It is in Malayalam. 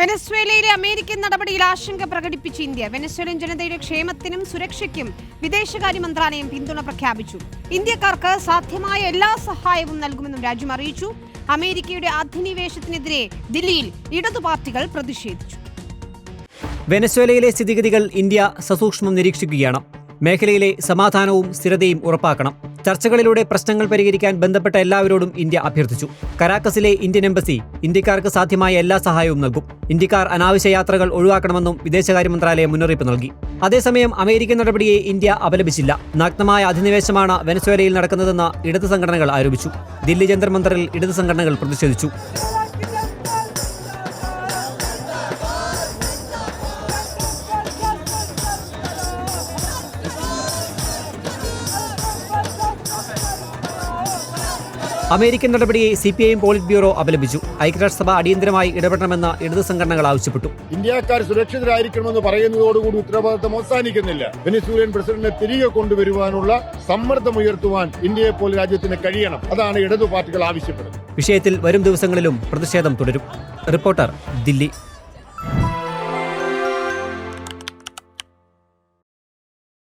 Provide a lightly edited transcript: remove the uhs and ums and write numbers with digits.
വെനസ്വേലയിലെ അമേരിക്കൻ നടപടിയിൽ ആശങ്ക പ്രകടിപ്പിച്ച ഇന്ത്യ. വെനസ്വേലൻ ജനതയുടെ ക്ഷേമത്തിനും സുരക്ഷയ്ക്കും വിദേശകാര്യ മന്ത്രാലയം പിന്തുണ പ്രഖ്യാപിച്ചു. ഇന്ത്യക്കാർക്ക് സാധ്യമായ എല്ലാ സഹായവും നൽകുമെന്നും രാജ്യം അറിയിച്ചു. അമേരിക്കയുടെ അധിനിവേശത്തിനെതിരെ ദില്ലിയിൽ ഇടതു പാർട്ടികൾ പ്രതിഷേധിച്ചു. വെനസ്വേലയിലെ സ്ഥിതിഗതികൾ ഇന്ത്യ സസൂക്ഷ്മം നിരീക്ഷിക്കുകയാണ്. മേഖലയിലെ സമാധാനവും സ്ഥിരതയും ഉറപ്പാക്കണം. ചർച്ചകളിലൂടെ പ്രശ്നങ്ങൾ പരിഹരിക്കാൻ ബന്ധപ്പെട്ട എല്ലാവരോടും ഇന്ത്യ അഭ്യർത്ഥിച്ചു. കരാക്കസിലെ ഇന്ത്യൻ എംബസി ഇന്ത്യക്കാർക്ക് സാധ്യമായ എല്ലാ സഹായവും നൽകും. ഇന്ത്യക്കാർ അനാവശ്യ യാത്രകൾ ഒഴിവാക്കണമെന്നും വിദേശകാര്യ മന്ത്രാലയം മുന്നറിയിപ്പ് നൽകി. അതേസമയം അമേരിക്കൻ നടപടിയെ ഇന്ത്യ അപലപിച്ചില്ല. നഗ്നമായ അധിനിവേശമാണ് വെനസ്വേലയിൽ നടക്കുന്നതെന്ന് ഇടത് സംഘടനകൾ ആരോപിച്ചു. ദില്ലി ജന്തർ മന്ദറിൽ ഇടത് സംഘടനകൾ പ്രതിഷേധിച്ചു. അമേരിക്കൻ നടപടിയെ CPIM പോളിറ്റ് ബ്യൂറോ അപലപിച്ചു. ഐക്യരാഷ്ട്രസഭ അടിയന്തരമായി ഇടപെടണമെന്ന് ഇടത് സംഘടനകൾ ആവശ്യപ്പെട്ടു. ഇന്ത്യക്കാർ സുരക്ഷിതരായിരിക്കണമെന്ന് പറയുന്നതോടുകൂടി ഉത്തരവാദിത്തം അവസാനിക്കുന്നില്ല. വെനസ്വേലിയൻ പ്രസിഡന്റിനെ തിരികെ കൊണ്ടുവരുവാനുള്ള സമ്മർദ്ദമുയർത്തുവാൻ ഇന്ത്യയെപ്പോലെ രാജ്യത്തിന് കഴിയണം. അതാണ് ഇടതു പാർട്ടികൾ ആവശ്യപ്പെടുന്നത്. വിഷയത്തിൽ വരും ദിവസങ്ങളിലും പ്രതിഷേധം തുടരും. റിപ്പോർട്ടർ, ദില്ലി.